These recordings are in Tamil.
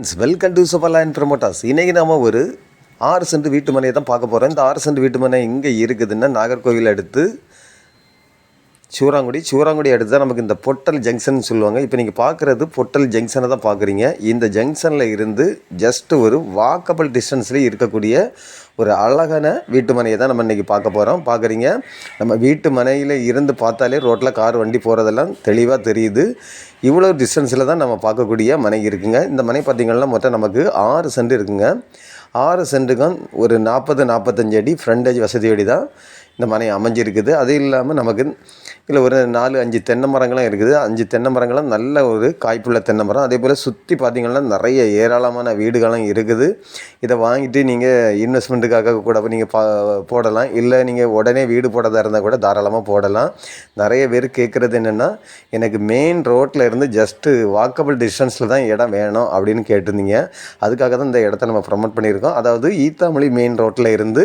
Friends, welcome to super land promoters. இன்றைக்கி நாம் ஒரு 6 சென்ட் வீட்டு மனையை தான் பார்க்க போகிறோம். இந்த 6 சென்ட் வீட்டு மனை எங்கே இருக்குதுன்னா நாகர்கோவில் அடுத்து சூறாங்குடி அடுத்து தான் நமக்கு இந்த பொட்டல் ஜங்ஷன் சொல்லுவாங்க. இப்போ நீங்கள் பார்க்குறது பொட்டல் ஜங்ஷனை தான் பார்க்குறீங்க. இந்த ஜங்ஷனில் இருந்து ஜஸ்ட்டு ஒரு வாக்கபிள் டிஸ்டன்ஸ்லேயே இருக்கக்கூடிய ஒரு அழகான வீட்டு மனையை தான் நம்ம இன்றைக்கி பார்க்க போகிறோம். பார்க்குறீங்க, நம்ம வீட்டு மனையில் இருந்து பார்த்தாலே ரோட்டில் கார் வண்டி போகிறதெல்லாம் தெளிவாக தெரியுது. இவ்வளோ டிஸ்டன்ஸில் தான் நம்ம பார்க்கக்கூடிய மனை இருக்குங்க. இந்த மனை பார்த்திங்கன்னா மொத்தம் நமக்கு 6 சென்ட் இருக்குங்க. 6 சென்ட்டுக்கும் ஒரு 40-45 அடி ஃப்ரண்டேஜ் வசதியோடு தான் இந்த மனை அமைஞ்சிருக்குது. அது இல்லாமல் நமக்கு இதில் ஒரு 4-5 தென்னை மரங்களும் இருக்குது. 5 தென்னை மரங்களும் நல்ல ஒரு காய்ப்புள்ள தென்னை மரம். அதே போல் சுற்றி பார்த்திங்கன்னா நிறைய ஏராளமான வீடுகளும் இருக்குது. இதை வாங்கிட்டு நீங்கள் இன்வெஸ்ட்மெண்ட்டுக்காக கூட நீங்கள் போடலாம். இல்லை நீங்கள் உடனே வீடு போடுறதா இருந்தால் கூட தாராளமாக போடலாம். நிறைய பேர் கேட்குறது என்னென்னா, எனக்கு மெயின் ரோட்டில் இருந்து ஜஸ்ட்டு வாக்கபிள் டிஸ்டன்ஸில் தான் இடம் வேணும் அப்படின்னு கேட்டிருந்தீங்க. அதுக்காக தான் இந்த இடத்த நம்ம ப்ரமோட் பண்ணியிருக்கோம். அதாவது ஈத்தாமொழி மெயின் ரோட்டில் இருந்து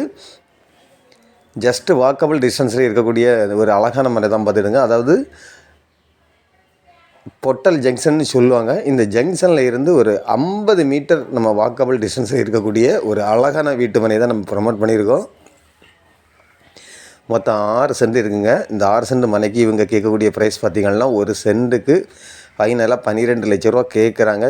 ஜஸ்ட்டு வாக்கபிள் டிஸ்டன்ஸில் இருக்கக்கூடிய ஒரு அழகான மனை தான் பார்த்துடுங்க. அதாவது பொட்டல் ஜங்ஷன் சொல்லுவாங்க. இந்த ஜங்ஷனில் இருந்து ஒரு 50 மீட்டர் நம்ம வாக்கபிள் டிஸ்டன்ஸில் இருக்கக்கூடிய ஒரு அழகான வீட்டு மனை தான் நம்ம ப்ரமோட் பண்ணியிருக்கோம். மொத்தம் 6 சென்ட் இருக்குங்க. இந்த 6 சென்ட் மனைக்கு இவங்க கேட்கக்கூடிய ப்ரைஸ் பார்த்திங்கன்னா ஒரு சென்ட்டுக்கு ஃபைனலாக 12 லட்ச ரூபா கேட்குறாங்க.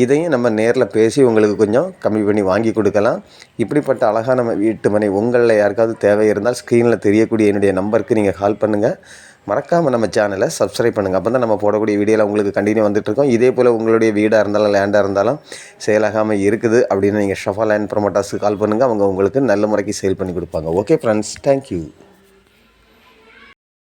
இதையும் நம்ம நேரில் பேசி உங்களுக்கு கொஞ்சம் கம்மி பண்ணி வாங்கி கொடுக்கலாம். இப்படிப்பட்ட அழகான வீட்டு மனை உங்களில் யாருக்காவது தேவை இருந்தால் ஸ்க்ரீனில் தெரியக்கூடிய என்னுடைய நம்பருக்கு நீங்கள் கால் பண்ணுங்கள். மறக்காமல் நம்ம சேனலை சப்ஸ்கிரைப் பண்ணுங்கள். அப்போ தான் நம்ம போடக்கூடிய வீடியோவில் உங்களுக்கு கண்டினியூ வந்துட்டுருக்கோம். இதே போல் உங்களுடைய வீடாக இருந்தாலும் லேண்டாக இருந்தாலும் சேலாகாமல் இருக்குது அப்படின்னு நீங்கள் ஷஃபா லேண்ட் ப்ரமோட்டர்ஸுக்கு கால் பண்ணுங்கள். அவங்க உங்களுக்கு நல்ல முறைக்கு சேல் பண்ணி கொடுப்பாங்க. Okay friends, thank you.